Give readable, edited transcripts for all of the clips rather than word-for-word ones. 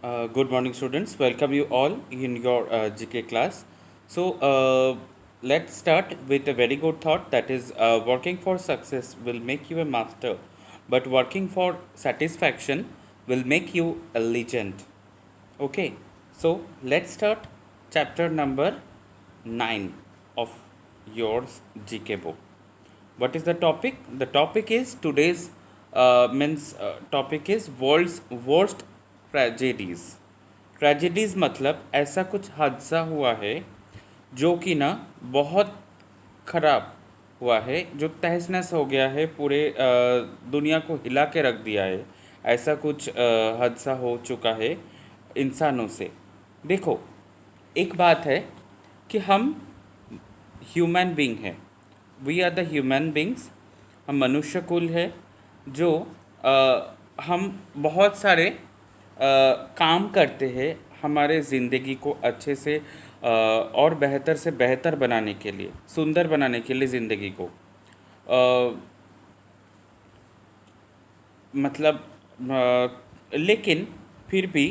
Good morning, students. Welcome you all in your GK class. Let's start with a very good thought that is, working for success will make you a master, but working for satisfaction will make you a legend. Okay, so let's start chapter number 9 of yours GK book. What is the topic? The topic is today's means topic is world's worst tragedies. Tragedies मतलब ऐसा कुछ हादसा हुआ है जो कि ना बहुत ख़राब हुआ है, जो तहस नहस हो गया है, पूरे दुनिया को हिला के रख दिया है। ऐसा कुछ हादसा हो चुका है इंसानों से। देखो, एक बात है कि हम ह्यूमन बीइंग हैं, we are the human beings. हम मनुष्य कुल है जो हम बहुत सारे काम करते हैं हमारे ज़िंदगी को अच्छे से और बेहतर से बेहतर बनाने के लिए, सुंदर बनाने के लिए ज़िंदगी को। मतलब लेकिन फिर भी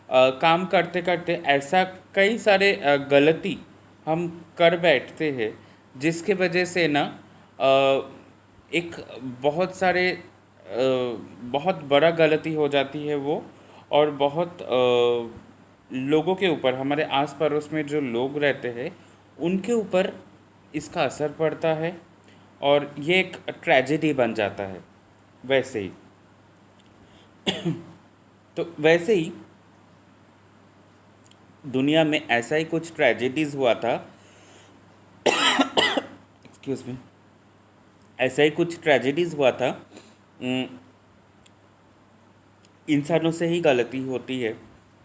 काम करते करते ऐसा कई सारे गलती हम कर बैठते हैं जिसके वजह से ना एक बहुत सारे बहुत बड़ा गलती हो जाती है वो। और बहुत लोगों के ऊपर, हमारे आस पड़ोस में जो लोग रहते हैं उनके ऊपर इसका असर पड़ता है और ये एक ट्रेजेडी बन जाता है। वैसे ही तो वैसे ही दुनिया में ऐसा ही कुछ ट्रेजेडीज़ हुआ था। Excuse me. ऐसा ही कुछ ट्रेजेडीज़ हुआ था। इंसानों से ही गलती होती है,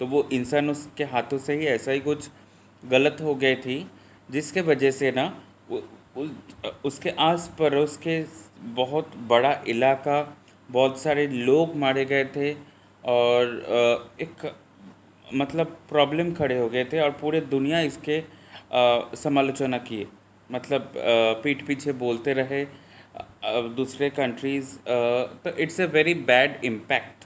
तो वो इंसानों के हाथों से ही ऐसा ही कुछ गलत हो गई थी जिसके वजह से ना उसके आस पड़ोस के बहुत बड़ा इलाका, बहुत सारे लोग मारे गए थे और एक मतलब प्रॉब्लम खड़े हो गए थे और पूरे दुनिया इसके समालोचना किए। मतलब पीठ पीछे बोलते रहे दूसरे कंट्रीज़। तो it's a very bad impact.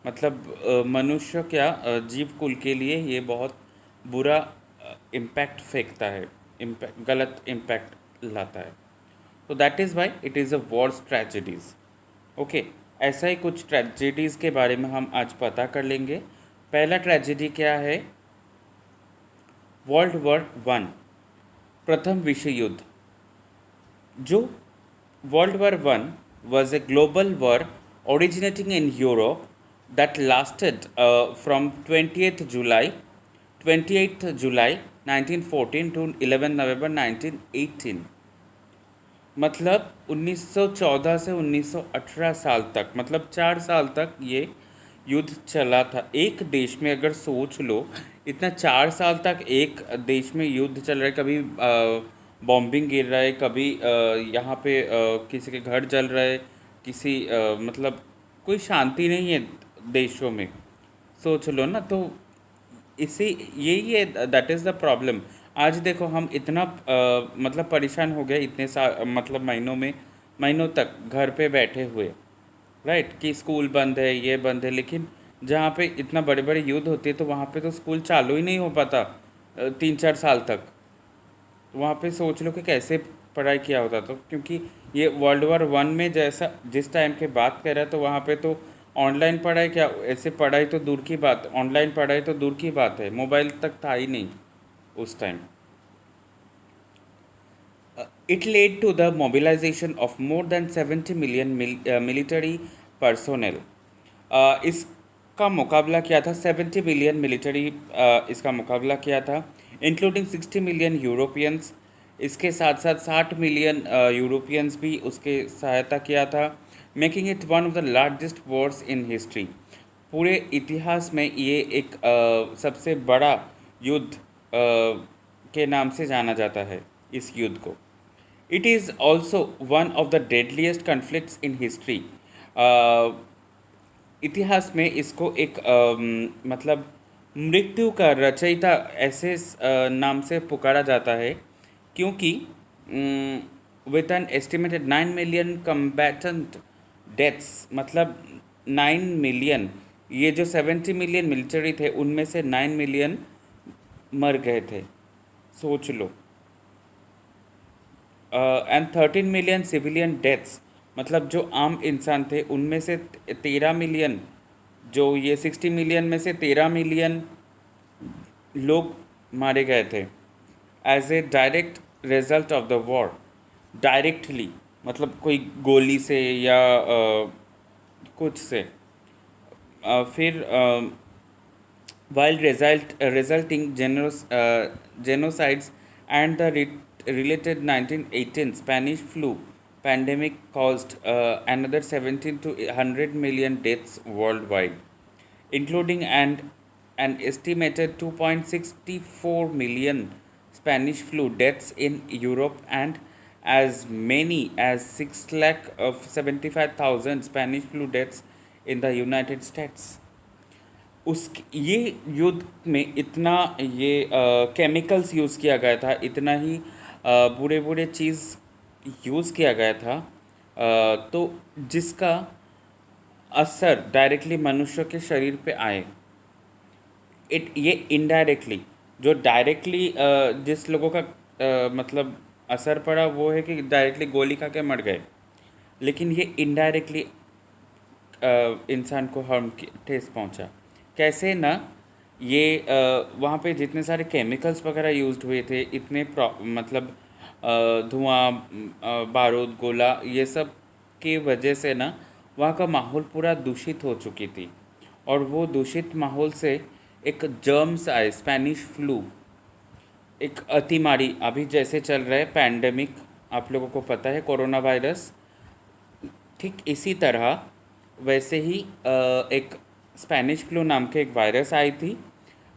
मतलब मनुष्य क्या, जीव कुल के लिए ये बहुत बुरा इम्पैक्ट फेंकता है, इम्पैक्ट, गलत इम्पैक्ट लाता है। तो that is why it is a Wars tragedies. Okay, ऐसा ही कुछ ट्रेजेडीज़ के बारे में हम आज पता कर लेंगे। पहला ट्रेजेडी क्या है? वर्ल्ड वॉर 1, प्रथम विश्व युद्ध। जो World War I was a global war originating in Europe that lasted from 28th July 1914 to 11 November 1918। मतलब 1914 से 1918 साल तक, मतलब 4 साल तक ये युद्ध चला था। एक देश में अगर सोच लो, इतना 4 साल तक एक देश में युद्ध चल रहा है, कभी बॉम्बिंग गिर रहा है, कभी यहाँ पे किसी के घर जल रहा है, किसी मतलब कोई शांति नहीं है देशों में। सोच लो ना। तो इसी यही है, दैट इज़ द प्रॉब्लम। आज देखो हम इतना मतलब परेशान हो गए इतने मतलब महीनों तक घर पे बैठे हुए, राइट, कि स्कूल बंद है, ये बंद है। लेकिन जहाँ पे इतना बड़े बड़े युद्ध होते हैं तो वहाँ पे तो स्कूल चालू ही नहीं हो पाता 3-4 साल तक। तो वहाँ पे सोच लो कि कैसे पढ़ाई किया होता। तो क्योंकि ये World War I में जैसा जिस टाइम के बात कर रहा है, तो वहाँ पे तो ऑनलाइन पढ़ाई क्या, ऐसे पढ़ाई तो दूर की बात, ऑनलाइन पढ़ाई तो दूर की बात है, मोबाइल तक था ही नहीं उस time. It led to the mobilization of more than 70 million military personnel। इसका मुकाबला किया था 70 मिलियन मिलिट्री, इसका मुकाबला किया था, इंक्लूडिंग 60 मिलियन यूरोपियंस। इसके साथ साथ 60 मिलियन यूरोपियंस भी उसके सहायता किया था, making it one of the largest Wars in history. पूरे इतिहास में ये एक सबसे बड़ा युद्ध के नाम से जाना जाता है इस युद्ध को। It is also one of the deadliest conflicts in history. इतिहास में इसको एक मतलब मृत्यु का रचयिता ऐसे नाम से पुकारा जाता है, क्योंकि with an estimated 9 million combatant deaths, मतलब 9 मिलियन ये जो 70 मिलियन मिलिट्री थे उनमें से 9 मिलियन मर गए थे, सोच लो। एंड 13 मिलियन सिविलियन डेथ्स, मतलब जो आम इंसान थे उनमें से 13 मिलियन, जो ये 60 मिलियन में से 13 मिलियन लोग मारे गए थे as a direct result of the war. Directly मतलब कोई गोली से या कुछ से। फिर while resulting genocides and the related 1918 Spanish flu pandemic caused another 17 to 100 million deaths worldwide, including an estimated 2.64 million Spanish flu deaths in Europe and as many as 6 lakh of 75,000 Spanish flu deaths in the United States। उस ये युद्ध में इतना ये chemicals use किया गया था, इतना ही बुरे बुरे चीज़ यूज़ किया गया था, तो जिसका असर डायरेक्टली मनुष्य के शरीर पे आए। ये इनडायरेक्टली, जो डायरेक्टली जिस लोगों का मतलब असर पड़ा वो है कि डायरेक्टली गोली खा के मर गए, लेकिन ये इनडायरेक्टली इंसान को हार्म ठेस पहुंचा। कैसे ना, ये वहाँ पे जितने सारे केमिकल्स वगैरह यूज्ड हुए थे, इतने मतलब धुआं, बारूद, गोला, ये सब की वजह से ना वहाँ का माहौल पूरा दूषित हो चुकी थी। और वो दूषित माहौल से एक जर्म्स आए, स्पेनिश फ्लू, एक अतिमारी। अभी जैसे चल रहा है पैंडेमिक, आप लोगों को पता है, कोरोना वायरस, ठीक इसी तरह वैसे ही एक स्पेनिश फ्लू नाम के एक वायरस आई थी,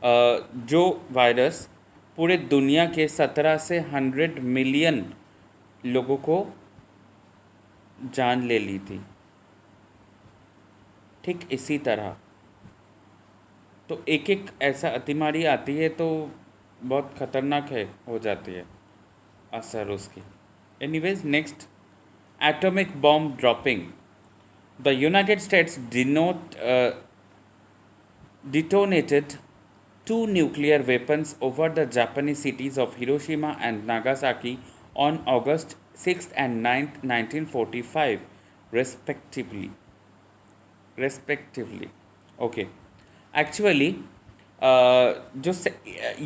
जो वायरस पूरे दुनिया के 17 से 100 मिलियन लोगों को जान ले ली थी। ठीक इसी तरह तो एक एक ऐसा अतिमारी आती है तो बहुत ख़तरनाक है, हो जाती है असर उसकी। Anyways, next, atomic bomb dropping. The United States detonated two nuclear weapons over the Japanese cities of Hiroshima and Nagasaki on August 6th and 9th, 1945, respectively. Okay. Actually,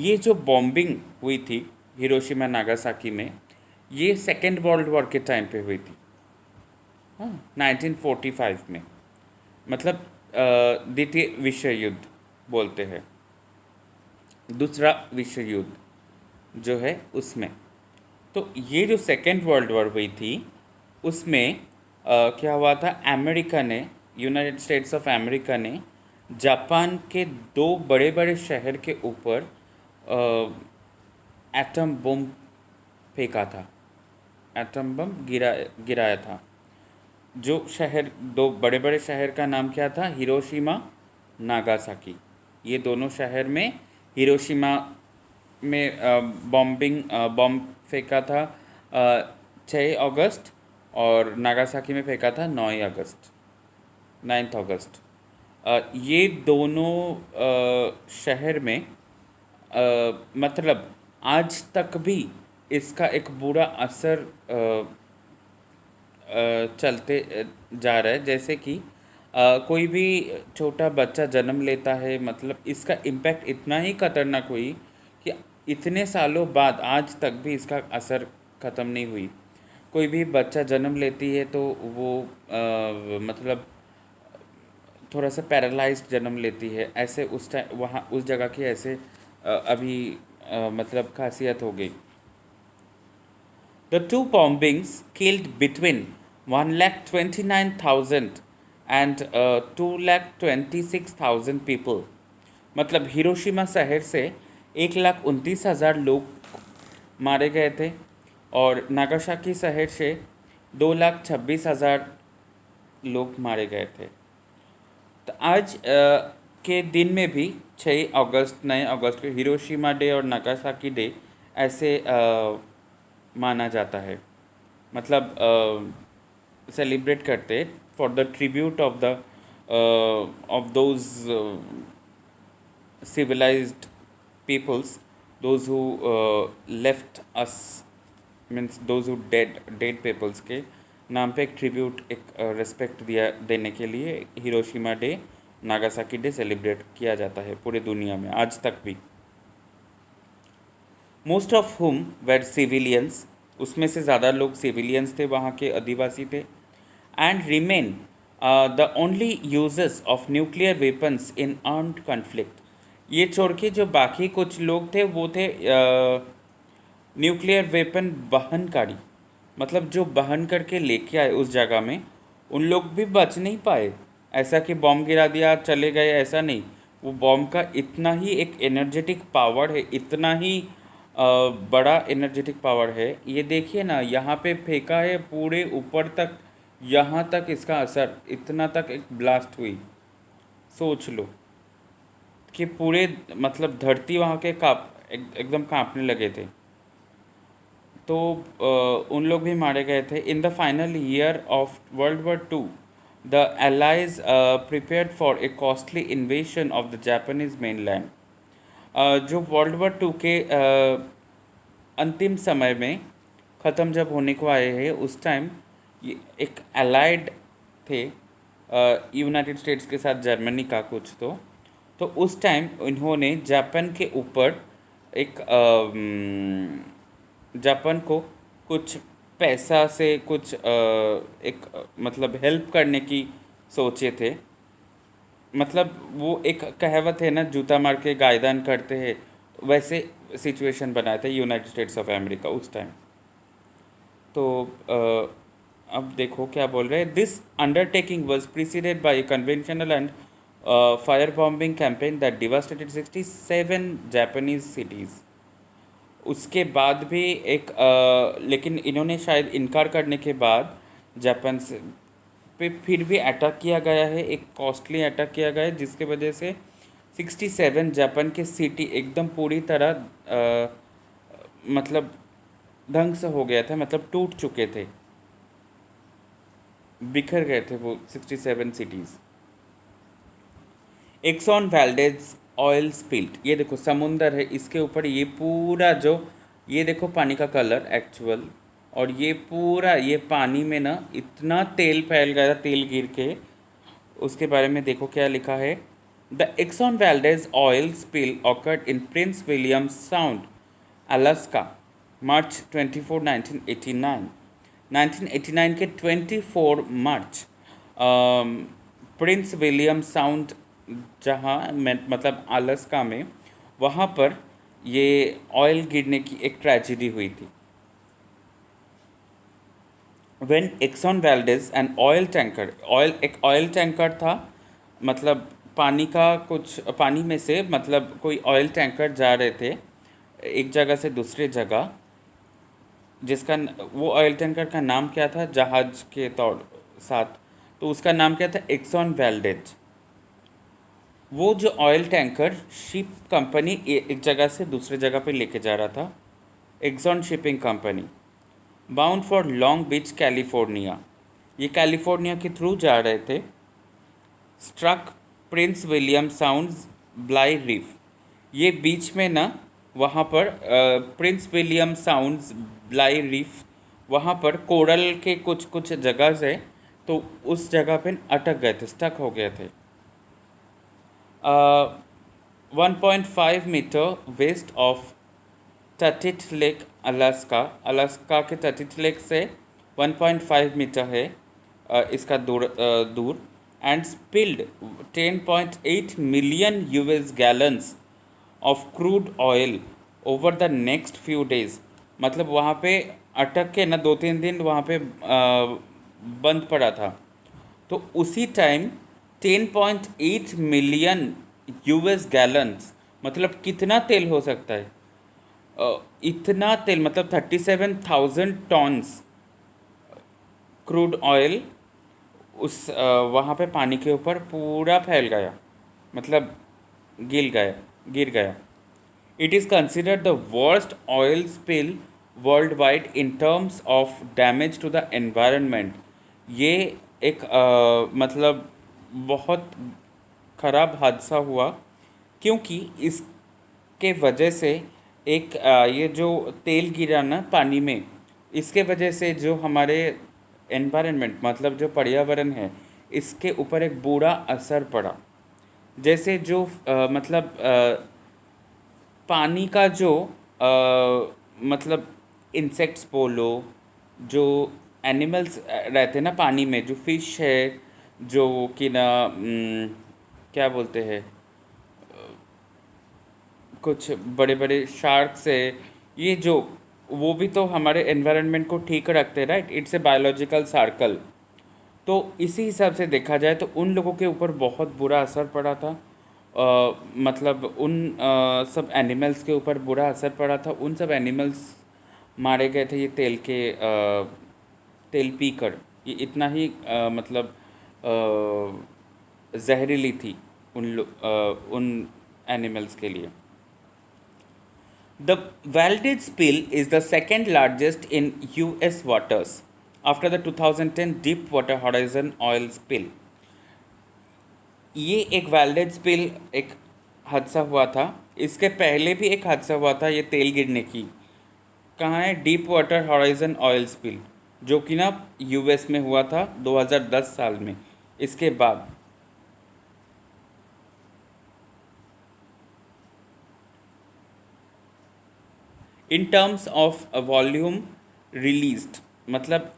ये जो बॉम्बिंग हुई थी हिरोशिमा नागासाकी में, ये second world war के time पे हुई थी। हाँ, 1945 में, मतलब द्वितीय विश्व युद्ध बोलते हैं, दूसरा विश्व युद्ध जो है उसमें। तो ये जो सेकेंड वर्ल्ड वॉर हुई थी उसमें क्या हुआ था, अमेरिका ने, यूनाइटेड स्टेट्स ऑफ अमेरिका ने जापान के दो बड़े बड़े शहर के ऊपर एटम बम फेंका था, एटम बम गिराया था। जो शहर, दो बड़े बड़े शहर का नाम क्या था, हिरोशिमा, नागासाकी। ये दोनों शहर में, हिरोशिमा में बॉम्ब फेंका था 6 अगस्त, और नागासाकी में फेंका था 9 अगस्त, 9 अगस्त। ये दोनों शहर में मतलब आज तक भी इसका एक बुरा असर चलते जा रहा है। जैसे कि कोई भी छोटा बच्चा जन्म लेता है, मतलब इसका इम्पैक्ट इतना ही खतरनाक हुई कि इतने सालों बाद आज तक भी इसका असर ख़त्म नहीं हुई। कोई भी बच्चा जन्म लेती है तो वो मतलब थोड़ा सा पैरालाइज्ड जन्म लेती है, ऐसे उस टाइम वहाँ उस जगह की ऐसे अभी मतलब खासियत हो गई। The two bombings killed between 1,29,000 and 2,26,000 people। मतलब हिरोशिमा शहर से 1,29,000 लोग मारे गए थे, और नागासाकी शहर से 2,26,000 लोग मारे गए थे। तो आज के दिन में भी 6 अगस्त, 9 अगस्त को हिरोशिमा डे और नागासाकी डे ऐसे माना जाता है, मतलब सेलिब्रेट करते for the tribute of the of those civilized peoples, those who left us, means those who dead peoples के नाम पे एक ट्रिब्यूट, एक रिस्पेक्ट दिया देने के लिए Hiroshima day, Nagasaki day celebrate किया जाता है पूरे दुनिया में आज तक भी। Most of whom were civilians, उसमें से ज़्यादा लोग सिविलियंस थे, वहाँ के आदिवासी थे। And remain the only users of nuclear weapons in armed conflict. ये छोड़ के जो बाकी कुछ लोग थे वो थे न्यूक्लियर वेपन बहनकारी, मतलब जो बहन करके लेके आए उस जगह में, उन लोग भी बच नहीं पाए। ऐसा कि बॉम्ब गिरा दिया चले गए, ऐसा नहीं। वो बॉम्ब का इतना ही एक एनर्जेटिक पावर है, इतना ही बड़ा एनर्जेटिक पावर है। ये देखिए ना, यहाँ पे फेंका है पूरे ऊपर तक, यहाँ तक इसका असर, इतना तक एक ब्लास्ट हुई। सोच लो कि पूरे मतलब धरती वहाँ के एकदम कांपने लगे थे। तो उन लोग भी मारे गए थे। In the final year of World War II, the allies prepared for a costly इन्वेशन of the Japanese mainland. जो World War II के अंतिम समय में ख़त्म जब होने को आए हैं, उस टाइम एक एलाइड थे यूनाइटेड स्टेट्स के साथ, जर्मनी का कुछ। तो उस टाइम इन्होंने जापान के ऊपर एक जापान को कुछ पैसा से कुछ एक मतलब हेल्प करने की सोचे थे। मतलब वो एक कहावत है ना, जूता मार के गायदान करते हैं, वैसे सिचुएशन बनाए थे यूनाइटेड स्टेट्स ऑफ अमेरिका उस टाइम। तो अब देखो क्या बोल रहे हैं। This undertaking was preceded by conventional and fire bombing campaign that devastated 67 Japanese cities. उसके बाद भी एक लेकिन इन्होंने शायद इनकार करने के बाद जापान से पे फिर भी अटैक किया गया है, एक कॉस्टली अटैक किया गया है, जिसके वजह से 67 जापान के सिटी एकदम पूरी तरह मतलब ढंग से हो गया था, मतलब टूट चुके थे, बिखर गए थे वो 67 cities. Axon Valdez oil spilt, ये देखो समुंदर है, इसके ऊपर ये पूरा जो ये देखो पानी का कलर एक्चुअल, और ये पूरा ये पानी में ना इतना तेल फैल गया था, तेल गिर के। उसके बारे में देखो क्या लिखा है। The Exxon Valdez oil spill occurred in Prince William Sound, Alaska, March 24, 1989। 1989 के 24 मार्च प्रिंस विलियम साउंड, जहाँ मतलब अलास्का में, वहाँ पर ये ऑयल गिरने की एक ट्रेजेडी हुई थी। When Exxon Valdez and oil tanker, एक ऑयल टैंकर था, मतलब पानी का कुछ पानी में से मतलब कोई ऑयल टैंकर जा रहे थे एक जगह से दूसरे जगह, जिसका वो ऑयल टैंकर का नाम क्या था जहाज के तौर साथ, तो उसका नाम क्या था, एक्सॉन वाल्डेज। वो जो ऑयल टैंकर शिप कंपनी एक जगह से दूसरे जगह पे लेके जा रहा था, Exxon shipping company, bound for Long Beach California, ये कैलिफोर्निया के थ्रू जा रहे थे। Struck Prince William Sound's Bligh Reef, ये बीच में ना वहाँ पर Prince William Sound's Bligh Reef, वहाँ पर कोरल के कुछ कुछ जगह से, तो उस जगह पे अटक गए थे, स्टक हो गए थे। 1.5 metre west of Tatitlek Alaska, Alaska के टटिट लेक से 1.5 मीटर है इसका दूर, and spilled 10.8 million US gallons of crude oil over the next few days. मतलब वहाँ पे अटक के ना 2-3 दिन वहाँ पे बंद पड़ा था। तो उसी टाइम 10.8 मिलियन यूएस गैलन्स, मतलब कितना तेल हो सकता है, इतना तेल, मतलब 37,000 टॉन्स क्रूड ऑयल उस वहाँ पे पानी के ऊपर पूरा फैल गया, मतलब गिर गया। It is considered the worst oil spill world wide in terms of damage to the environment. ये एक मतलब बहुत ख़राब हादसा हुआ, क्योंकि इसके वजह से एक ये जो तेल गिरा ना पानी में, इसके वजह से जो हमारे एनवायरनमेंट मतलब जो पर्यावरण है इसके ऊपर एक बुरा असर पड़ा। जैसे जो मतलब पानी का जो मतलब इंसेक्ट्स बोलो, जो एनिमल्स रहते हैं ना पानी में, जो फिश है, जो कि ना क्या बोलते हैं, कुछ बड़े बड़े शार्क्स है, ये जो वो भी तो हमारे एनवायरनमेंट को ठीक रखते हैं, right? It's a biological circle. तो इसी हिसाब से देखा जाए तो उन लोगों के ऊपर बहुत बुरा असर पड़ा था। मतलब उन सब एनिमल्स के ऊपर बुरा असर पड़ा था। उन सब एनिमल्स मारे गए थे ये तेल पीकर। ये इतना ही मतलब जहरीली थी उन एनिमल्स के लिए। The Valdez spill is the second largest in US waters after the 2010 Deepwater Horizon oil spill. ये एक वैल्डेज स्पिल एक हादसा हुआ था। इसके पहले भी एक हादसा हुआ था ये तेल गिरने की। कहाँ है? Deep water horizon oil spill, जो कि ना यूएस में हुआ था 2010 साल में। इसके बाद इन टर्म्स ऑफ वॉल्यूम रिलीज्ड, मतलब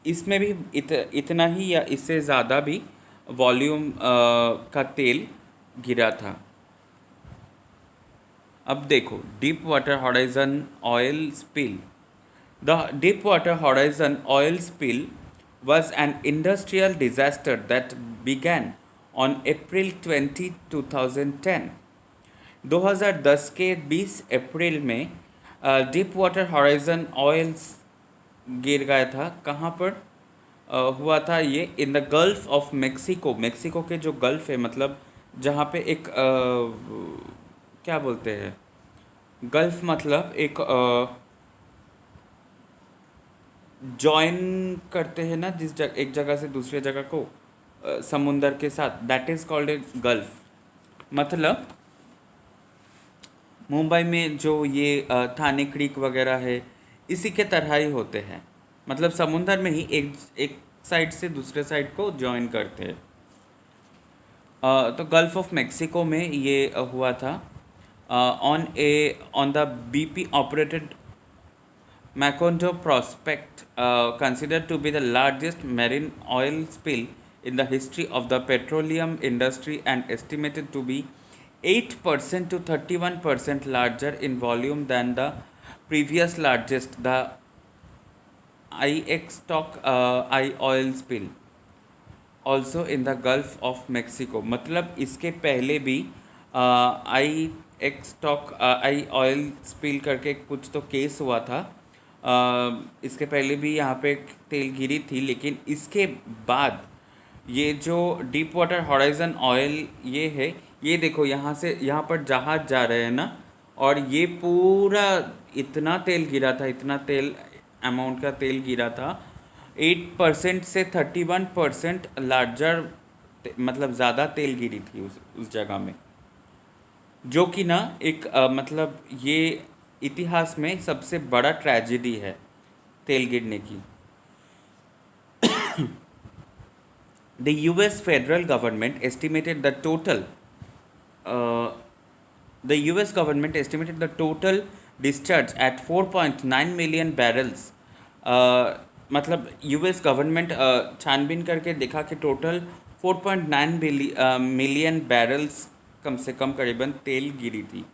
इसमें भी इतना ही या इससे ज़्यादा भी वॉल्यूम का तेल गिरा था। अब देखो, deep water horizon oil spill. The deep water horizon oil spill was an industrial disaster that began on April 20, 2010। 2010 के 20 अप्रैल में डीप वाटर हॉराइजन ऑयल्स गिर गया था। कहाँ पर हुआ था ये? In the gulf of Mexico. Mexico के जो गल्फ है, मतलब जहाँ पे एक क्या बोलते हैं, गल्फ मतलब एक जॉइन करते हैं ना, एक जगह से दूसरे जगह को समुंदर के साथ, that is called a gulf. मतलब मुंबई में जो ये थाने क्रीक वगैरह है, इसी के तरह ही होते हैं। मतलब समुंदर में ही एक साइड से दूसरे साइड को जॉइन करते हैं। तो गल्फ ऑफ मेक्सिको में ये हुआ था on the BP operated Macondo prospect, considered to be the largest marine oil spill in the history of the petroleum industry and estimated to be 8% to 31% larger in volume than the previous largest, the Ixtoc I oil spill, also in the Gulf of Mexico। मतलब इसके पहले भी आई एक्सटॉक आई oil spill करके कुछ तो case हुआ था। इसके पहले भी यहाँ पे तेल गिरी थी, लेकिन इसके बाद ये जो डीप वाटर हॉराइजन ऑयल ये है, ये देखो यहाँ से यहाँ पर जहाज जा रहे हैं ना, और ये पूरा इतना तेल गिरा था, इतना तेल अमाउंट का तेल गिरा था। 8% से 31% लार्जर, मतलब ज़्यादा तेल गिरी थी उस जगह में, जो कि ना एक मतलब ये इतिहास में सबसे बड़ा ट्रेजेडी है तेल गिरने की। The US federal government estimated the total discharge at 4.9 million barrels। मतलब यूएस गवर्नमेंट छानबीन करके देखा कि टोटल 4.9 मिलियन बैरल्स कम से कम करीबन तेल गिरी थी।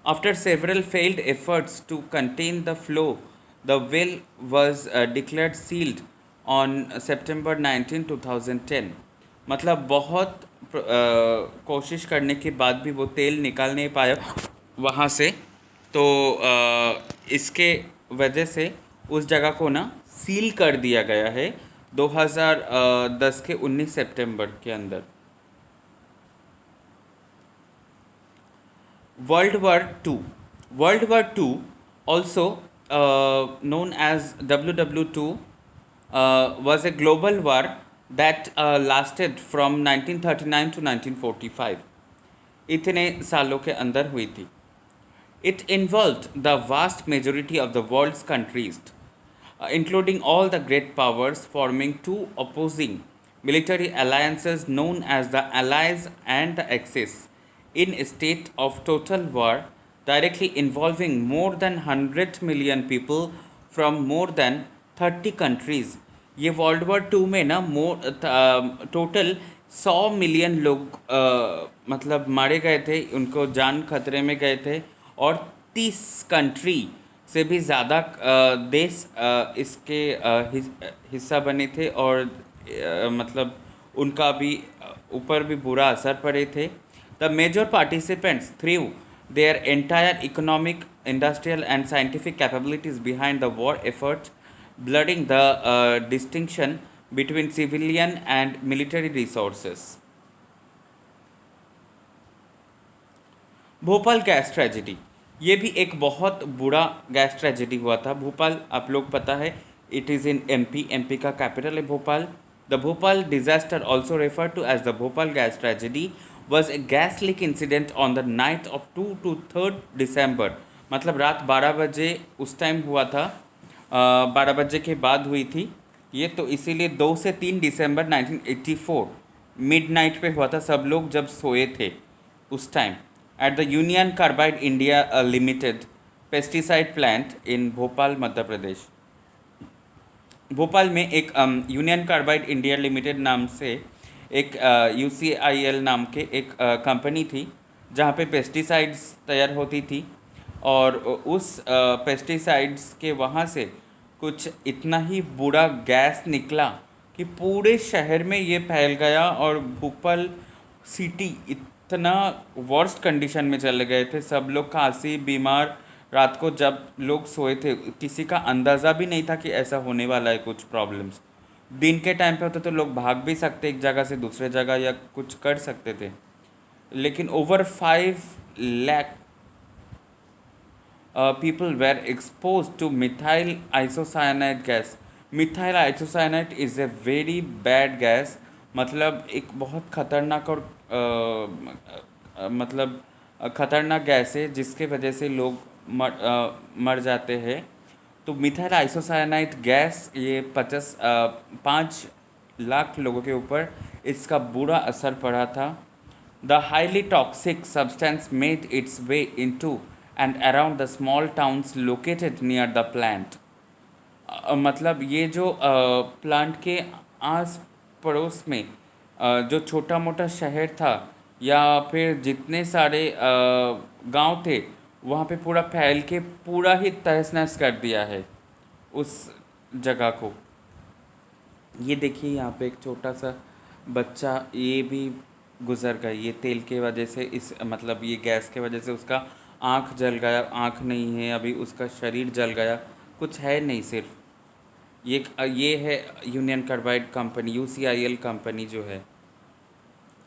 After several failed efforts to contain the flow, the well was declared sealed on September 19, 2010। मतलब बहुत कोशिश करने के बाद भी वो तेल निकाल नहीं पाया वहाँ से। तो इसके वजह से उस जगह को ना सील कर दिया गया है 2010 के 19 सितंबर के अंदर। World War II, also known as WW2, was a global war that lasted from 1939 to 1945. इतने सालों के अंदर हुई थी. It involved the vast majority of the world's countries, including all the great powers, forming two opposing military alliances known as the Allies and the Axis, in a state of total war, directly involving more than 100 million people from more than 30 countries. ये world war to में ना total 100 million लोग मतलब मारे गए थे, उनको जान खतरे में गए थे, और 30 कंट्री से भी ज़्यादा देश इसके हिस्सा बने थे, और मतलब उनका भी ऊपर भी बुरा असर पड़े थे. The major participants through their entire economic, industrial, and scientific capabilities behind the war effort, blurring the distinction between civilian and military resources. Bhopal gas tragedy, ये भी एक बहुत बुरा गैस ट्रेजेडी हुआ था. भोपाल आप लोग पता है, it is in MP. MP का कैपिटल है Bhopal. The Bhopal disaster, also refer to as the Bhopal gas tragedy, was a gas leak incident on the night of 2 to 3rd December. मतलब रात 12 बजे उस टाइम हुआ था, 12 बजे के बाद हुई थी ये, तो इसीलिए 2 से 3 दिसंबर 1984 मिडनाइट पे हुआ था. सब लोग जब सोए थे उस time, at the Union Carbide India Limited pesticide plant in Bhopal, Madhya Pradesh. Bhopal में एक यूनियन कार्बाइड इंडिया लिमिटेड नाम से एक UCIL नाम के एक कंपनी थी, जहाँ पे पेस्टिसाइड्स तैयार होती थी, और उस पेस्टिसाइड्स के वहाँ से कुछ इतना ही बुरा गैस निकला कि पूरे शहर में ये फैल गया, और भोपाल सिटी इतना वर्स्ट कंडीशन में चले गए थे. सब लोग खांसी, बीमार. रात को जब लोग सोए थे, किसी का अंदाज़ा भी नहीं था कि ऐसा होने वाला है कुछ प्रॉब्लम्स. दिन के टाइम पे होते तो लोग भाग भी सकते एक जगह से दूसरे जगह, या कुछ कर सकते थे. लेकिन over 5 lakh people were exposed to methyl isocyanate gas. Methyl isocyanate is a very bad gas. मतलब एक बहुत खतरनाक और मतलब खतरनाक गैस है, जिसके वजह से लोग मर जाते हैं. तो मिथाइल आइसोसाइनाइट गैस, ये 5 लाख लोगों के ऊपर इसका बुरा असर पड़ा था. The highly toxic substance made it's way into and around the small towns located near the plant. मतलब ये जो प्लांट के आस पड़ोस में जो छोटा मोटा शहर था, या फिर जितने सारे गांव थे, वहाँ पे पूरा फैल के पूरा ही तहस नहस कर दिया है उस जगह को. ये देखिए यहाँ पे एक छोटा सा बच्चा, ये भी गुजर गया ये तेल के वजह से. इस मतलब ये गैस के वजह से उसका आँख जल गया, आँख नहीं है अभी, उसका शरीर जल गया, कुछ है नहीं. सिर्फ ये है union carbide company, UCIL company जो है,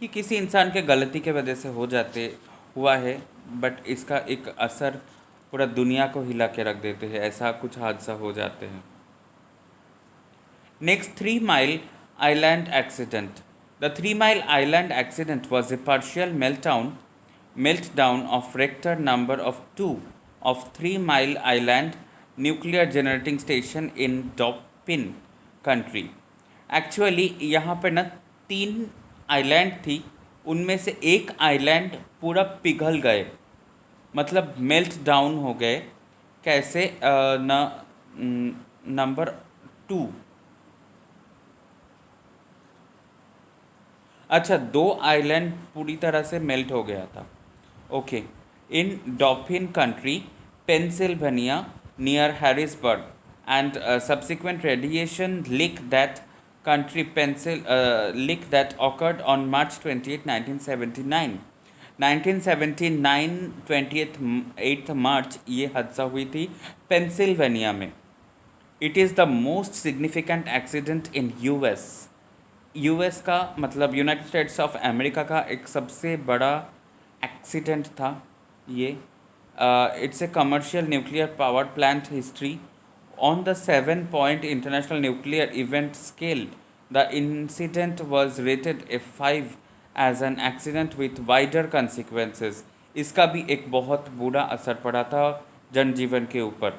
कि किसी इंसान के गलती के वजह से हुआ है, बट इसका एक असर पूरा दुनिया को हिला के रख देते हैं. ऐसा कुछ हादसा हो जाते हैं. Next, 3 Mile Island accident. The 3 Mile Island accident was a partial meltdown of Richter number of 2 of 3 Mile Island nuclear generating station in Dauphin country. Actually यहाँ पर ना 3 आइलैंड थी, उनमें से एक आइलैंड पूरा पिघल गए, मतलब मेल्ट डाउन हो गए. कैसे? नंबर 2, अच्छा 2 आइलैंड पूरी तरह से मेल्ट हो गया था. Okay. In डॉफिन country, Pennsylvania, near Harrisburg, and subsequent radiation leak that occurred on March 28, 1979. 1979 28 मार्च ये हादसा हुई थी पेंसिल्वेनिया में. It is the most significant accident in US का मतलब यूनाइटेड स्टेट्स ऑफ अमेरिका का एक सबसे बड़ा एक्सीडेंट था ये. It's a commercial nuclear power plant history on the 7-point international nuclear event scale the incident was rated a 5 as an accident with wider consequences. इसका भी एक बहुत बुरा असर पड़ा था जनजीवन के ऊपर।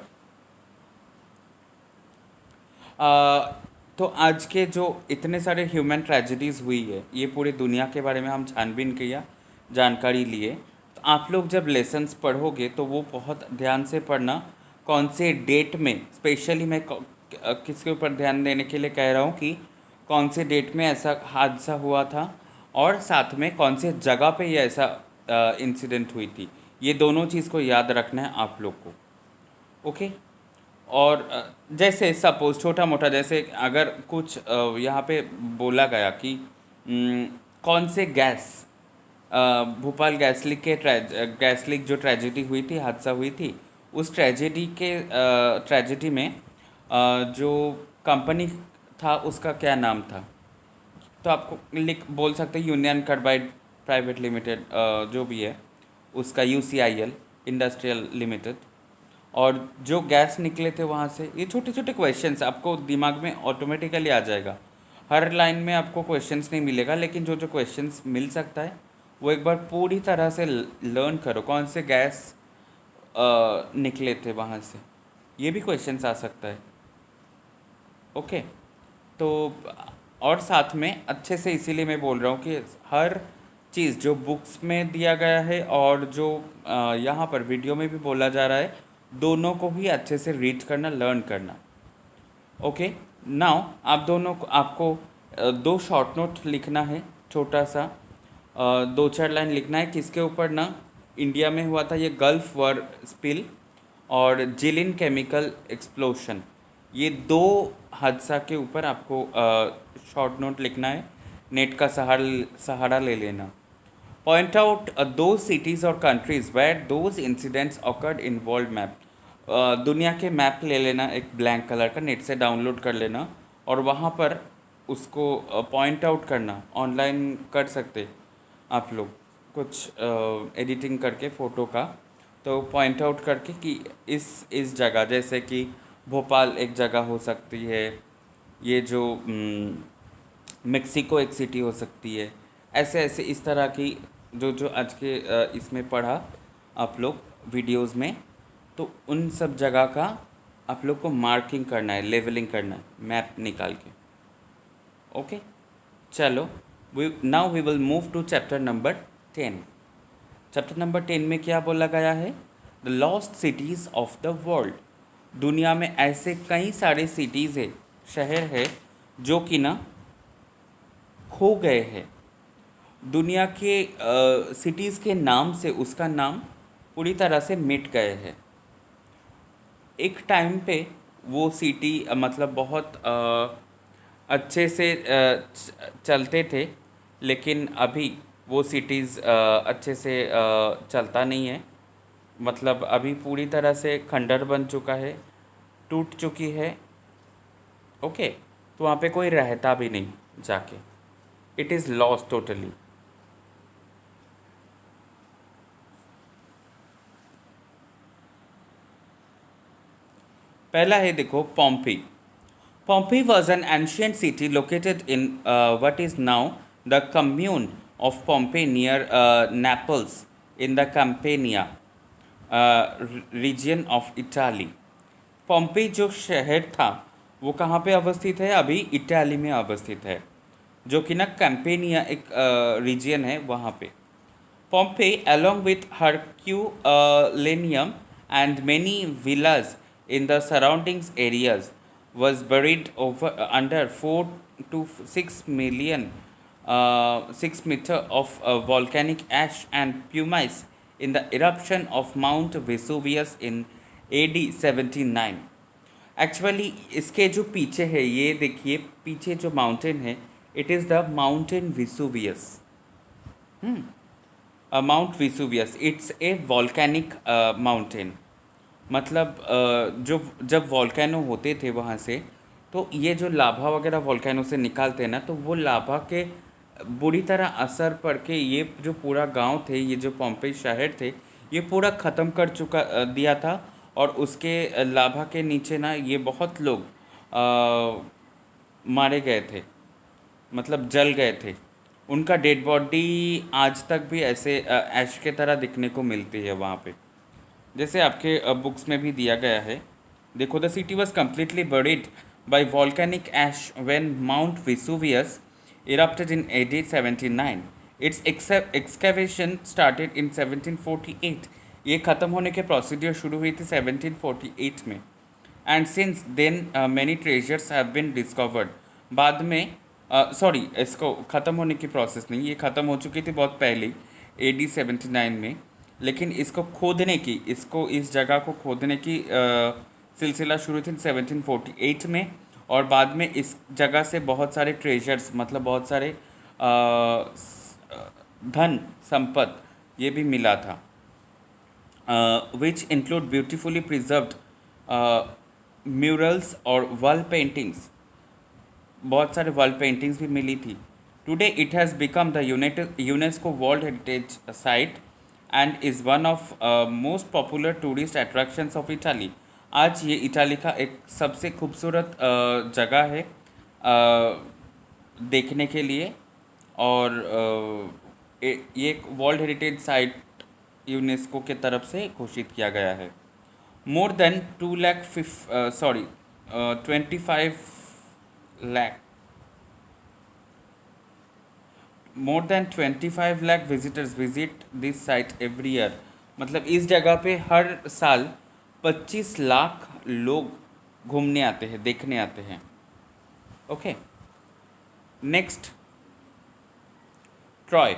तो आज के जो इतने सारे ह्यूमन ट्रेजेडीज़ हुई है, ये पूरी दुनिया के बारे में हम छानबीन किया, जानकारी लिए। तो आप लोग जब लेसन्स पढ़ोगे तो वो बहुत ध्यान से पढ़ना, कौन से डेट में, स्पेशली मैं किसके ऊपर ध्यान देने के लिए कह रहा हूँ कि कौन से डेट में ऐसा हादसा हुआ था और साथ में कौन से जगह पे ये ऐसा इंसिडेंट हुई थी। ये दोनों चीज़ को याद रखना है आप लोग को। ओके। और जैसे सपोज छोटा मोटा, जैसे अगर कुछ यहाँ पे बोला गया कि कौन से गैस, भोपाल गैस लीक के गैस लीक जो ट्रेजेडी हुई थी, हादसा हुई थी, उस ट्रेजेडी में जो कंपनी था उसका क्या नाम था, तो आपको लिख बोल सकते हैं यूनियन कार्बाइड प्राइवेट लिमिटेड, जो भी है उसका UCIL इंडस्ट्रियल लिमिटेड। और जो गैस निकले थे वहाँ से, ये छोटे छोटे क्वेश्चंस आपको दिमाग में ऑटोमेटिकली आ जाएगा। हर लाइन में आपको क्वेश्चंस नहीं मिलेगा, लेकिन जो जो क्वेश्चंस मिल सकता है वो एक बार पूरी तरह से लर्न करो। कौन से गैस निकले थे वहाँ से, ये भी क्वेश्चंस आ सकता है। ओके। तो और साथ में अच्छे से, इसीलिए मैं बोल रहा हूँ कि हर चीज़ जो बुक्स में दिया गया है और जो यहाँ पर वीडियो में भी बोला जा रहा है, दोनों को ही अच्छे से रीड करना, लर्न करना। ओके। नाउ आप दोनों को, आपको 2 शॉर्ट नोट लिखना है, छोटा सा 2-4 लाइन लिखना है। किसके ऊपर ना, इंडिया में हुआ था ये गल्फ वॉर स्पिल और जिलिन केमिकल एक्सप्लोशन, ये 2 हादसा के ऊपर आपको शॉर्ट नोट लिखना है। नेट का सहारा ले लेना। Point out those cities or countries where those incidents occurred in world map। दुनिया के मैप ले लेना, एक ब्लैंक कलर का, नेट से डाउनलोड कर लेना और वहाँ पर उसको पॉइंट आउट करना। ऑनलाइन कर सकते आप लोग कुछ एडिटिंग करके फ़ोटो का, तो पॉइंट आउट करके कि इस जगह, जैसे कि भोपाल एक जगह हो सकती है, ये जो मेक्सिको एक सिटी हो सकती है, ऐसे ऐसे इस तरह की जो जो आज के इसमें पढ़ा आप लोग वीडियोस में, तो उन सब जगह का आप लोग को मार्किंग करना है, लेवलिंग करना है मैप निकाल के। ओके। चलो, now we will move to chapter number 10। Chapter number 10 में क्या बोला गया है? The lost cities of the world. दुनिया में ऐसे कई सारे सिटीज़ है, शहर है, जो कि ना खो गए हैं। दुनिया के सिटीज़ के नाम से उसका नाम पूरी तरह से मिट गए हैं। एक टाइम पे वो सिटी मतलब बहुत अच्छे से चलते थे, लेकिन अभी वो सिटीज़ अच्छे से चलता नहीं है। मतलब अभी पूरी तरह से खंडर बन चुका है, टूट चुकी है। ओके। तो वहाँ पे कोई रहता भी नहीं जाके, इट इज़ लॉस्ट टोटली। पहला है, देखो, Pompey. Pompeii was an ancient city located in what is now the commune of Pompeii near Naples in the Campania region of Italy। पोम्पी जो शहर था वो कहाँ पे अवस्थित है? अभी इटाली में अवस्थित है, जो कि ना कैंपेनिया एक रीजन है वहाँ पे। Pompeii, along with Herculaneum and many villas in the surrounding areas, was buried under 4 to 6 million 6 meter of volcanic ash and pumice in the eruption of Mount Vesuvius in AD 79। Actually इसके जो पीछे है, ये देखिए पीछे जो mountain है, it is the mountain Vesuvius. Mount Vesuvius, it's a volcanic mountain. मतलब जो जब वॉल्केनो होते थे वहाँ से, तो ये जो लाभा वगैरह वॉल्केनो से निकालते हैं ना, तो वो लाभा के बुरी तरह असर पड़ के ये जो पूरा गांव थे, ये जो पोम्पेई शहर थे, ये पूरा ख़त्म कर चुका दिया था। और उसके लाभा के नीचे ना ये बहुत लोग मारे गए थे। मतलब जल गए थे, उनका डेड बॉडी आज तक भी ऐसे ऐश के तरह दिखने को मिलती है वहाँ पे, जैसे आपके बुक्स में भी दिया गया है। देखो, the city was completely buried by volcanic ash when Mount Vesuvius erupted in AD 79. Its excavation started in 1748. ये ख़त्म होने के प्रोसीडियर शुरू हुई थी 1748 में, and since then many treasures have been discovered. बाद में सॉरी, इसको ख़त्म होने की प्रोसेस नहीं, ये ख़त्म हो चुकी थी बहुत पहले AD 79 में, लेकिन इसको खोदने की, इसको इस जगह को खोदने की सिलसिला शुरू थी 1748 में, और बाद में इस जगह से बहुत सारे ट्रेजर्स, मतलब बहुत सारे धन संपत्ति ये भी मिला था, which include beautifully preserved murals और वॉल पेंटिंग्स, बहुत सारे वॉल पेंटिंग्स भी मिली थी। Today it has become the UNESCO world heritage site and is one of most popular tourist attractions of Italy. आज ये इटाली का एक सबसे खूबसूरत जगह है देखने के लिए, और ये एक वर्ल्ड हेरिटेज साइट यूनेस्को के तरफ से घोषित किया गया है। More than 25 lakh more than 25 lakh visitors visit this site every year। मतलब इस जगह पे हर साल 25 लाख लोग घूमने आते हैं, देखने आते हैं। Okay, next, Troy.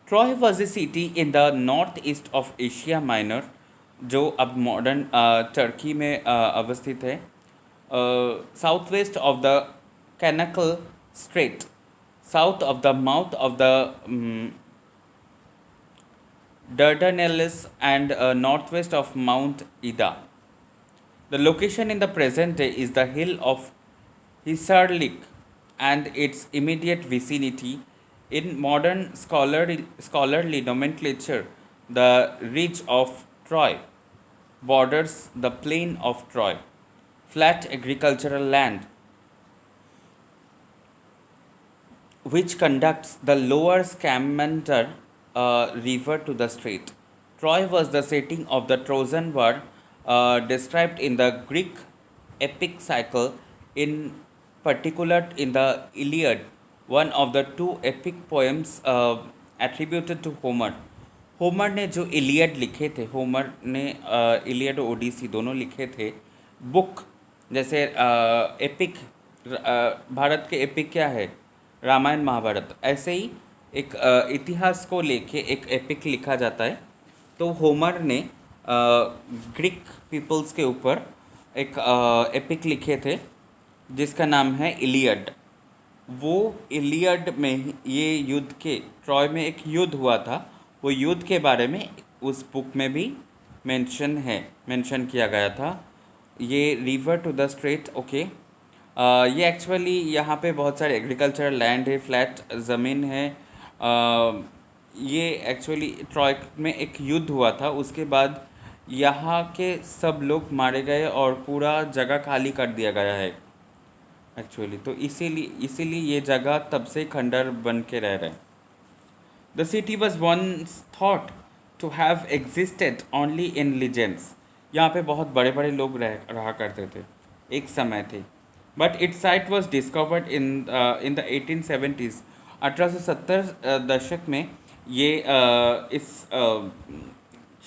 Troy was a city in the north east of Asia Minor, जो अब मॉडर्न टर्की में अवस्थित है, south west of the Canakkale strait, south of the mouth of the Dardanelles, and northwest of Mount Ida. The location in the present day is the hill of Hisarlik and its immediate vicinity. In modern scholarly nomenclature, the ridge of Troy borders the plain of Troy, flat agricultural land which conducts the lower Scamander river to the strait. Troy was the setting of the Trojan War, described in the Greek epic cycle, in particular in the Iliad, one of the two epic poems attributed to Homer. Homer ने जो Iliad लिखे थे, Homer ने Iliad और ओडिसी दोनों लिखे थे book, जैसे एपिक, भारत के एपिक क्या है, रामायण महाभारत, ऐसे ही एक इतिहास को लेके एक एपिक लिखा जाता है। तो होमर ने ग्रीक पीपल्स के ऊपर एक एपिक लिखे थे जिसका नाम है इलियड। वो इलियड में ये युद्ध के, ट्रॉय में एक युद्ध हुआ था, वो युद्ध के बारे में उस बुक में भी मेंशन किया गया था। ये river to the strait, okay, ये एक्चुअली यहाँ पे बहुत सारे एग्रीकल्चरल लैंड है, फ्लैट ज़मीन है। ये एक्चुअली ट्रॉय में एक युद्ध हुआ था, उसके बाद यहाँ के सब लोग मारे गए और पूरा जगह खाली कर दिया गया है एक्चुअली। तो इसीलिए ये जगह तब से खंडर बन के रह रहे हैं। The city was once thought to have existed only in legends. यहाँ पे बहुत बड़े बड़े लोग रहा करते थे, एक समय थे, but it's site was discovered in the 1870s। 1870 दशक में ये इस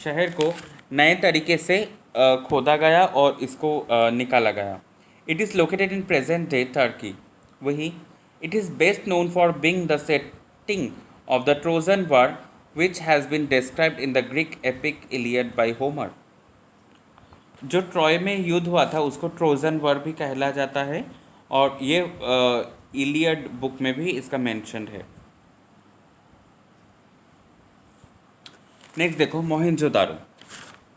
शहर को नए तरीके से खोदा गया और इसको निकाला गया। It is located in present day Turkey. वही it is best known for being the setting of the Trojan war which has been described in the Greek epic Iliad by Homer. जो ट्रॉय में युद्ध हुआ था उसको Trojan war भी कहला जाता है, और ये इलियड बुक में भी इसका मेंशन है। नेक्स्ट देखो, Mohenjodaro.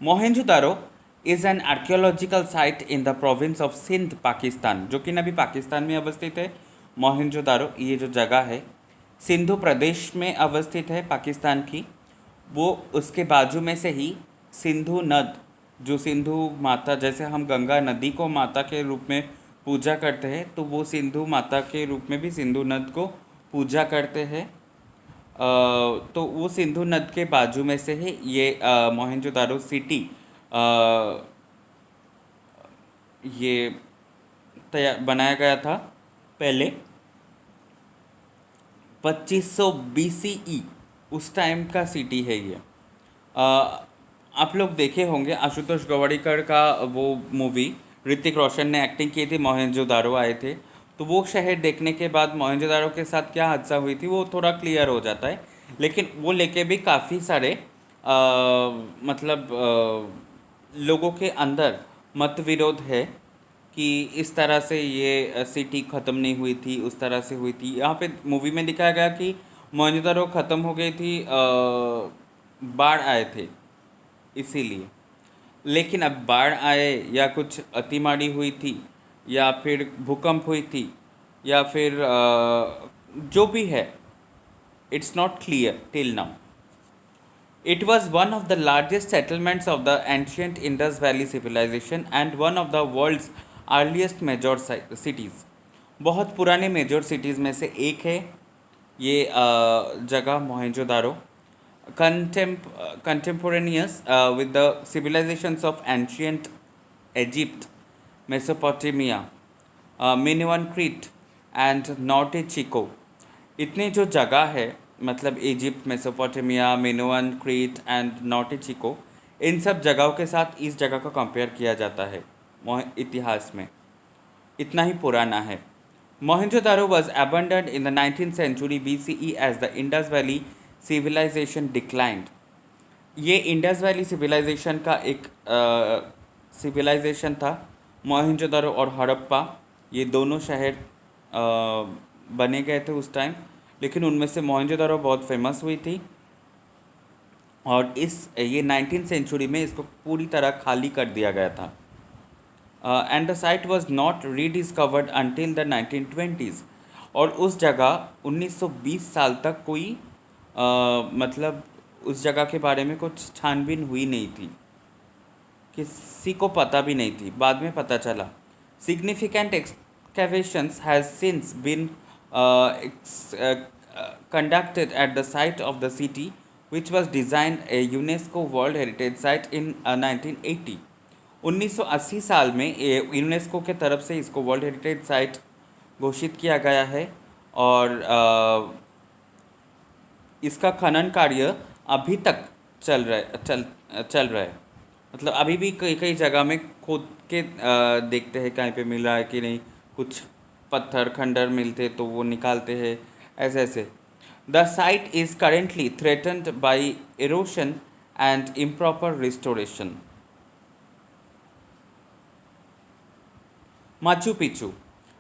Mohenjodaro is an archaeological site in the province of Sindh, Pakistan, जो कि अभी पाकिस्तान में अवस्थित है। मोहनजोदारो ये जो जगह है सिंधु प्रदेश में अवस्थित है पाकिस्तान की। वो उसके बाजू में से ही सिंधु नद, जो सिंधु माता, जैसे हम गंगा नदी को माता के रूप में पूजा करते हैं, तो वो सिंधु माता के रूप में भी सिंधु नद को पूजा करते हैं। तो वो सिंधु नद के बाजू में से है ये मोहनजोदारो सिटी ये तैयार बनाया गया था पहले 2500 BCE, उस टाइम का सिटी है ये। आप लोग देखे होंगे आशुतोष गवाड़ीकर का वो मूवी, ऋतिक रोशन ने एक्टिंग की थी, मोहनजोदारो आए थे। तो वो शहर देखने के बाद मोहनजोदारो के साथ क्या हादसा हुई थी वो थोड़ा क्लियर हो जाता है। लेकिन वो लेके भी काफ़ी सारे मतलब लोगों के अंदर मतविरोध है कि इस तरह से ये सिटी ख़त्म नहीं हुई थी, उस तरह से हुई थी। यहाँ पे मूवी में दिखाया गया कि मोहनजोदारो ख़त्म हो गई थी, बाढ़ आए थे इसीलिए। लेकिन अब बाढ़ आए या कुछ अतिमारी हुई थी या फिर भूकंप हुई थी या फिर जो भी है, it's not clear till now. It was one of the largest settlements of the ancient Indus Valley civilization and one of the world's earliest major cities. बहुत पुराने मेजर सिटीज़ में से एक है ये जगह Mohenjodaro. contemporaneous with the civilizations of ancient Egypt, Mesopotamia, Minoan Crete and Norte Chico। इतने जो जगह है मतलब Egypt, Mesopotamia, Minoan, Crete and Norte Chico, इन सब जगहों के साथ इस जगह का कंपेयर किया जाता है इतिहास में, इतना ही पुराना है। Mohenjodaro was abandoned in the 19th century BCE as the Indus Valley civilisation declined. ये इंडस वैली सिविलाइजेशन का एक सिविलाइजेशन था। मोहनजोदारो और हड़प्पा ये दोनों शहर बने गए थे उस टाइम, लेकिन उनमें से मोहनजोदारो बहुत फेमस हुई थी और ये 19th century में इसको पूरी तरह खाली कर दिया गया था। And the site was not rediscovered until the 1920s। और उस जगह 1920 साल तक कोई मतलब उस जगह के बारे में कुछ छानबीन हुई नहीं थी, किसी को पता भी नहीं थी, बाद में पता चला। Significant excavations has since been conducted at the site of the city, which was designed a UNESCO World Heritage Site in 1980। 1980 साल में यूनेस्को के तरफ से इसको वर्ल्ड हेरिटेज साइट घोषित किया गया है और इसका खनन कार्य अभी तक चल रहा है। मतलब अभी भी कई कई जगह में खोद के देखते हैं कहीं पे मिला है कि नहीं, कुछ पत्थर खंडर मिलते तो वो निकालते हैं, ऐसे ऐसे। The site is currently threatened by erosion and improper restoration. Machu Picchu.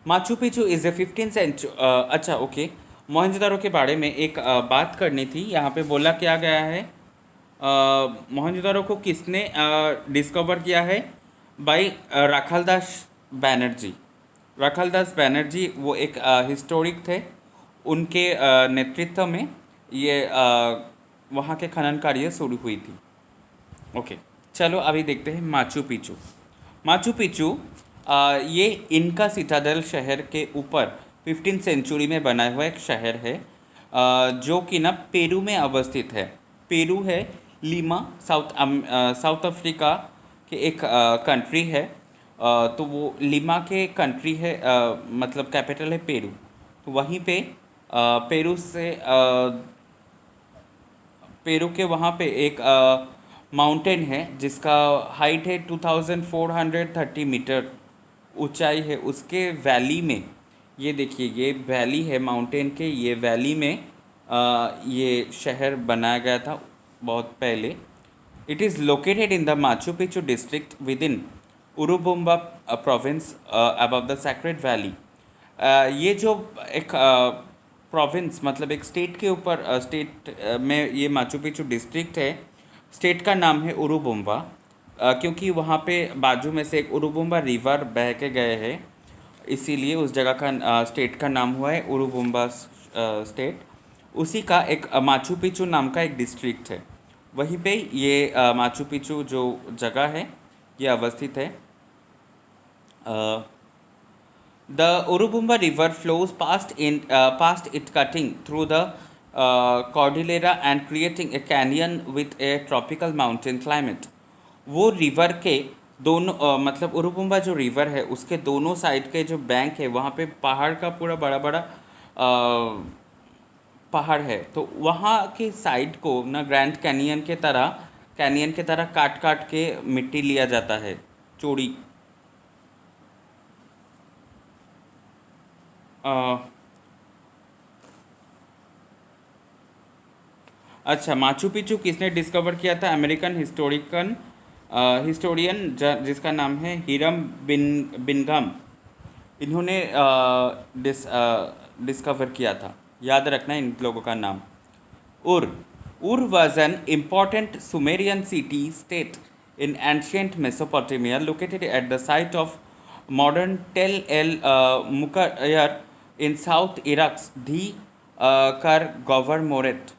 Machu Picchu is a 15th century। अच्छा ओके, मोहनजोदारो के बारे में एक बात करनी थी। यहाँ पे बोला क्या गया है, मोहनजोदारो को किसने डिस्कवर किया है? बाई राखालदास बैनर्जी। राखालदास बैनर्जी वो एक हिस्टोरिक थे, उनके नेतृत्व में ये वहाँ के खनन कार्य शुरू हुई थी। ओके, चलो अभी देखते हैं माचू पिचू। माचू पिचू ये इनका सिटाडेल शहर के ऊपर 15th century में बना हुआ एक शहर है जो कि ना पेरू में अवस्थित है। पेरू है, लीमा साउथ अफ्रीका के एक कंट्री है। तो वो लीमा के कंट्री है, मतलब कैपिटल है पेरू। तो वहीं पे पेरू से पेरू के वहाँ पे एक माउंटेन है जिसका हाइट है 2430 मीटर ऊंचाई है। उसके वैली में ये देखिए, ये वैली है माउंटेन के, ये वैली में ये शहर बनाया गया था बहुत पहले। It is located in the Machu Picchu district within Urubamba province above the Sacred Valley. ये जो एक प्रोविंस मतलब एक स्टेट के ऊपर स्टेट में ये माचू पिचू डिस्ट्रिक्ट है। स्टेट का नाम है उरुबुम्बा क्योंकि वहाँ पे बाजू में से एक उरुबुम्बा रिवर बह के गए हैं, इसीलिए उस जगह का स्टेट का नाम हुआ है उरुबुम्बा स्टेट। उसी का एक माचू पिचू नाम का एक डिस्ट्रिक्ट है, वहीं पे ये माचू पिचू जो जगह है ये अवस्थित है। The Urubamba River flows past it, cutting through the Cordillera and creating a canyon with a tropical mountain climate. वो रिवर के दोनों मतलब उरुपुम्बा जो रिवर है उसके दोनों साइड के जो बैंक है वहाँ पे पहाड़ का पूरा बड़ा बड़ा पहाड़ है, तो वहाँ के साइड को ना ग्रैंड कैनियन के तरह काट काट के मिट्टी लिया जाता है, चौड़ी। अ, अच्छा, माचू पिचू किसने डिस्कवर किया था? अमेरिकन हिस्टोरियन जिसका नाम है हिरम बिनघम, इन्होंने डिस्कवर किया था। याद रखना इन लोगों का नाम। उर उर was an important Sumerian city state in ancient Mesopotamia located at the site of modern Tel El Mukayyar in South Iraq's Di Kar Governorate.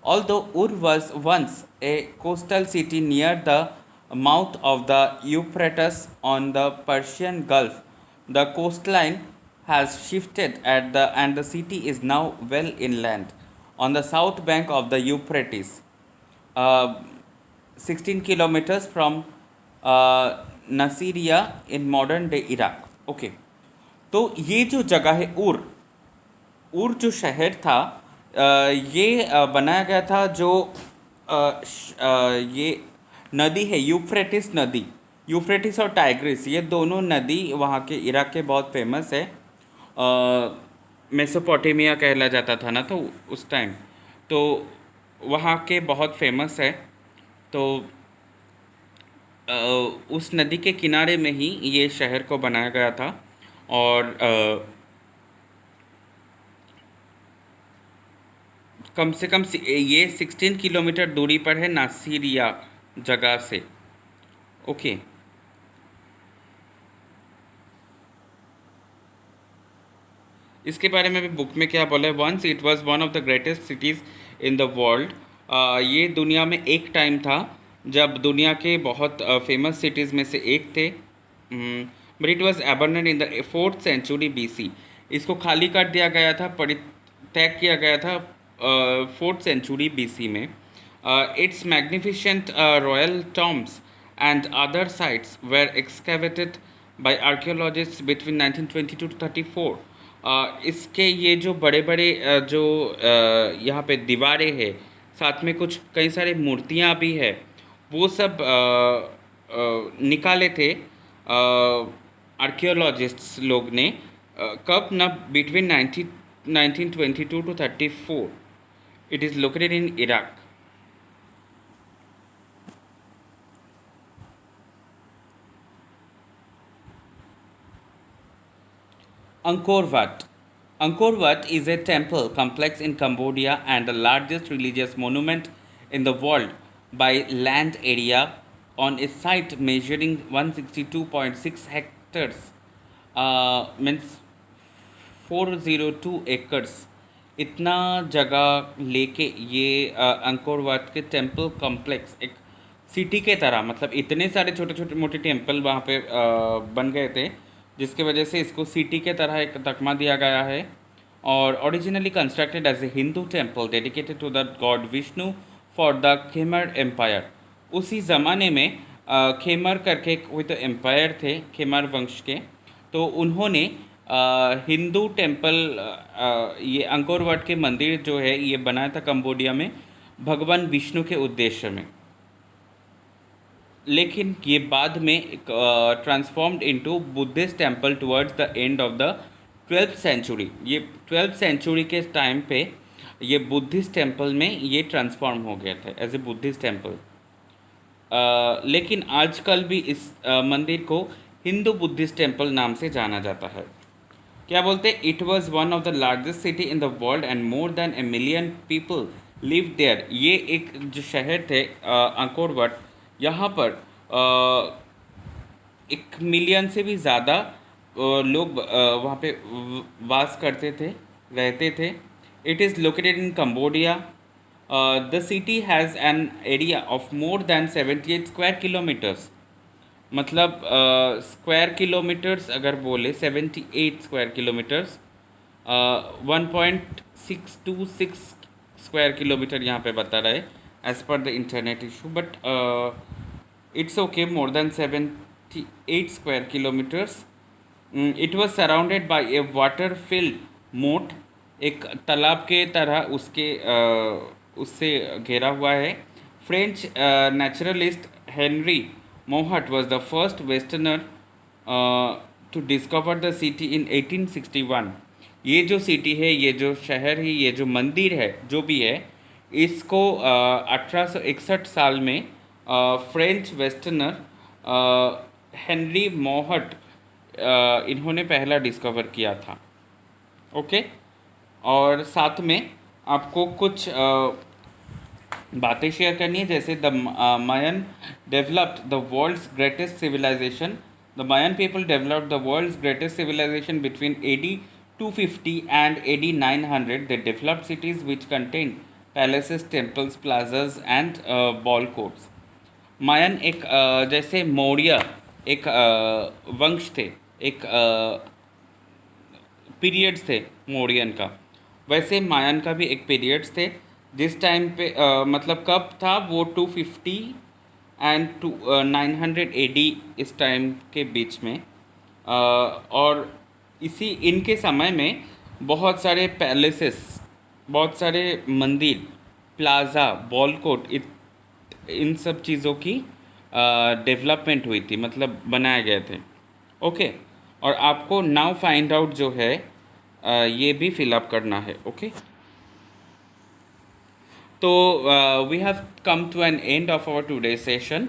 Although Ur was once a coastal city near the mouth of the Euphrates on the Persian Gulf, the coastline has shifted and the city is now well inland on the south bank of the Euphrates, uh, 16 kilometers from Nasiriyah in modern day Iraq. Okay, तो ये जो जगह है उर जो शहर था, ये बनाया गया था जो ये नदी है यूफ्रेटिस नदी, यूफ्रेटिस और टाइग्रिस, ये दोनों नदी वहाँ के इराक के बहुत फेमस है। मेसोपोटामिया कहला जाता था ना तो उस टाइम, तो वहाँ के बहुत फेमस है। तो उस नदी के किनारे में ही ये शहर को बनाया गया था। और कम से कम ये 16 किलोमीटर दूरी पर है नासिरिया जगह से। ओके, इसके बारे में भी बुक में क्या बोला है? Once it was one of the greatest cities in the world. ये दुनिया में एक टाइम था जब दुनिया के बहुत फेमस सिटीज़ में से एक थे। But it was abandon in the 4th century BC। इसको खाली कर दिया गया था, परित्याग किया गया था 4th सेंचुरी BC में। Its magnificent royal tombs and other sites were excavated by archaeologists between 1922 to 34। इसके ये जो बड़े बड़े जो यहाँ पे दीवारें हैं, साथ में कुछ कई सारे मूर्तियाँ भी है, वो सब निकाले थे आर्कियोलॉजिस्ट्स लोग ने। कब ना between 1922 to 34। It is located in Iraq. Angkor Wat. Angkor Wat is a temple complex in Cambodia and the largest religious monument in the world by land area, on a site measuring 162.6 hectares, means 402 acres। इतना जगह लेके ये Angkor Wat के temple complex एक city के तरह, मतलब इतने सारे छोटे छोटे मोटे टेम्पल वहाँ पे बन गए थे, जिसके वजह से इसको सिटी के तरह एक तकमा दिया गया है। और originally constructed as a Hindu temple dedicated to the god Vishnu for the Khmer Empire. उसी ज़माने में खेमर करके कोई तो एम्पायर थे खेमर वंश के, तो उन्होंने हिंदू टेम्पल ये अंकोर वाट के मंदिर जो है ये बनाया था कंबोडिया में भगवान विष्णु के उद्देश्य में। लेकिन ये बाद में transformed into Buddhist temple towards the end of the 12th century. ये 12th सेंचुरी के टाइम पे ये बुद्धिस्ट टेम्पल में ये ट्रांसफॉर्म हो गया था एज ए बुद्धिस्ट टेम्पल। लेकिन आजकल भी इस मंदिर को हिंदू बुद्धिस्ट टेम्पल नाम से जाना जाता है। क्या बोलते? It was one of the largest city in the world and more than a million people live there. ये एक जो शहर थे अंकोर वट, यहाँ पर 1 मिलियन से भी ज़्यादा लोग वहाँ पे वास करते थे, रहते थे। It is located in Cambodia. The city has an area of more than 78 square kilometres, मतलब स्क्वायर किलोमीटर्स अगर बोले 78 स्क्वायर किलोमीटर्स, 1.626 स्क्वायर किलोमीटर यहाँ पे बता रहा है as per the internet issue, but it's okay, more than 78 square kilometres. It was surrounded by a water filled moat, एक तालाब के तरह उससे घेरा हुआ है. French naturalist Henri Mouhot was the first westerner to discover the city in 1861. ये जो सिटी है, ये जो शहर है, ये जो मंदिर है, जो भी है, इसको 1861 साल में फ्रेंच वेस्टर्नर हेनरी मोहट इन्होंने पहला डिस्कवर किया था. ओके. और साथ में आपको कुछ बातें शेयर करनी है, जैसे the Mayan developed the world's greatest civilisation. The Mayan people developed the world's greatest civilisation between AD 250 and AD 900. They developed cities which contained palaces, temples, plazas and ball courts. मायन एक जैसे मौर्य एक वंश थे, एक periods थे मौर्यन का, वैसे मायन का भी एक पीरियड्स थे. जिस टाइम पे मतलब कब था वो 250 एंड 900 AD इस टाइम के बीच में. और इसी इनके समय में बहुत सारे पैलेसेस, बहुत सारे मंदिर, प्लाज़ा, बॉल कोर्ट, इन सब चीज़ों की डेवलपमेंट हुई थी, मतलब बनाए गए थे. ओके. और आपको नाउ फाइंड आउट जो है ये भी फिलअप करना है. ओके. तो we have come to an end of our today session.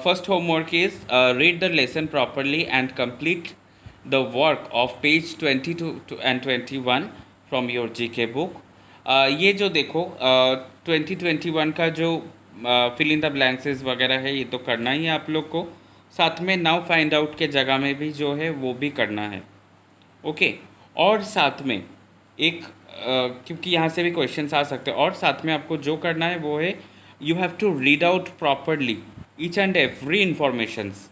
First homework is read the lesson properly and complete the work of page 22 and 21 from your GK book. ये जो देखो 2021 का जो फिल इन द ब्लैंक्सेस वगैरह है, ये तो करना ही है आप लोग को. साथ में नाउ फाइंड आउट के जगह में भी जो है वो भी करना है. ओके. और साथ में एक क्योंकि यहाँ से भी क्वेश्चंस आ सकते हैं, और साथ में आपको जो करना है वो है you have to read out properly each and every informations.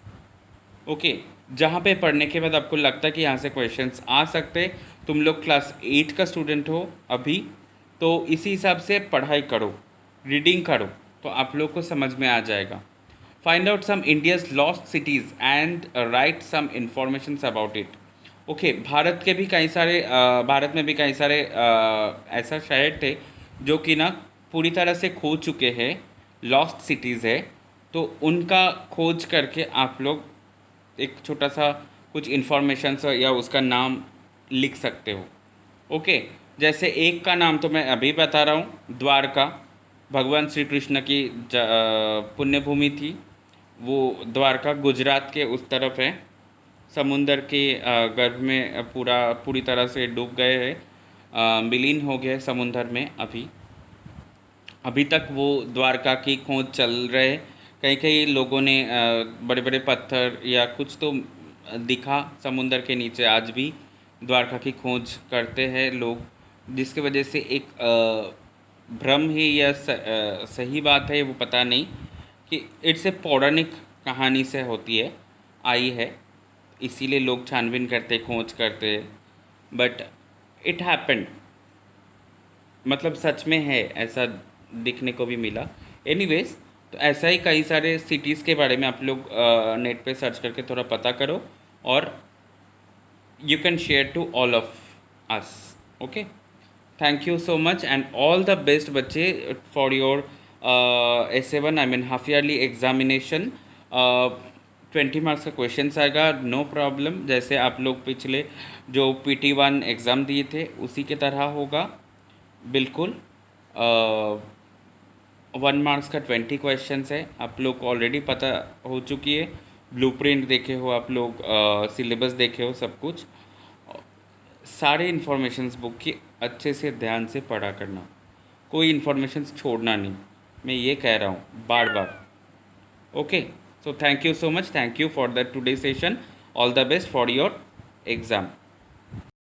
Okay. जहाँ पे पढ़ने के बाद आपको लगता है कि यहाँ से क्वेश्चंस आ सकते, तुम लोग क्लास 8 का स्टूडेंट हो अभी, तो इसी हिसाब से पढ़ाई करो, रीडिंग करो, तो आप लोग को समझ में आ जाएगा. Find out some India's lost cities and write some informations about it. Okay. भारत में भी कई सारे ऐसा शहर थे जो कि ना पूरी तरह से खो चुके हैं, लॉस्ट सिटीज़ है, तो उनका खोज करके आप लोग एक छोटा सा कुछ इन्फॉर्मेशन या उसका नाम लिख सकते हो. ओके. जैसे एक का नाम तो मैं अभी बता रहा हूँ, द्वारका. भगवान श्री कृष्ण की पुण्य भूमि थी वो. द्वारका गुजरात के उस तरफ है, समुंदर के गर्भ में पूरी तरह से डूब गए हैं, विलीन हो गए समुंदर में. अभी तक वो द्वारका की खोज चल रहे. कई लोगों ने बड़े बड़े पत्थर या कुछ तो दिखा समुंदर के नीचे, आज भी द्वारका की खोज करते हैं लोग, जिसकी वजह से एक भ्रम है या सही बात है वो पता नहीं, कि इट्स ए पौराणिक कहानी से आई है, इसीलिए लोग छानबीन करते, खोज करते. बट इट हैपेंड, मतलब सच में है, ऐसा दिखने को भी मिला. एनीवेज, तो ऐसा ही कई सारे सिटीज़ के बारे में आप लोग नेट पे सर्च करके थोड़ा पता करो, और you can share to all of us. Okay. Thank you so much and all the best बच्चे for your S7 I mean half yearly examination. 20 marks का क्वेश्चन आएगा, नो प्रॉब्लम. जैसे आप लोग पिछले जो PT1 एग्ज़ाम दिए थे उसी के तरह होगा बिल्कुल. 1 मार्क्स का 20 क्वेश्चंस है, आप लोग को ऑलरेडी पता हो चुकी है. ब्लूप्रिंट देखे हो आप लोग, सिलेबस देखे हो, सब कुछ. सारे इन्फॉर्मेशंस बुक की अच्छे से ध्यान से पढ़ा करना, कोई इन्फॉर्मेशंस छोड़ना नहीं, मैं ये कह रहा हूँ बार बार. ओके. So thank you so much, thank you for the today session. All the best for your exam.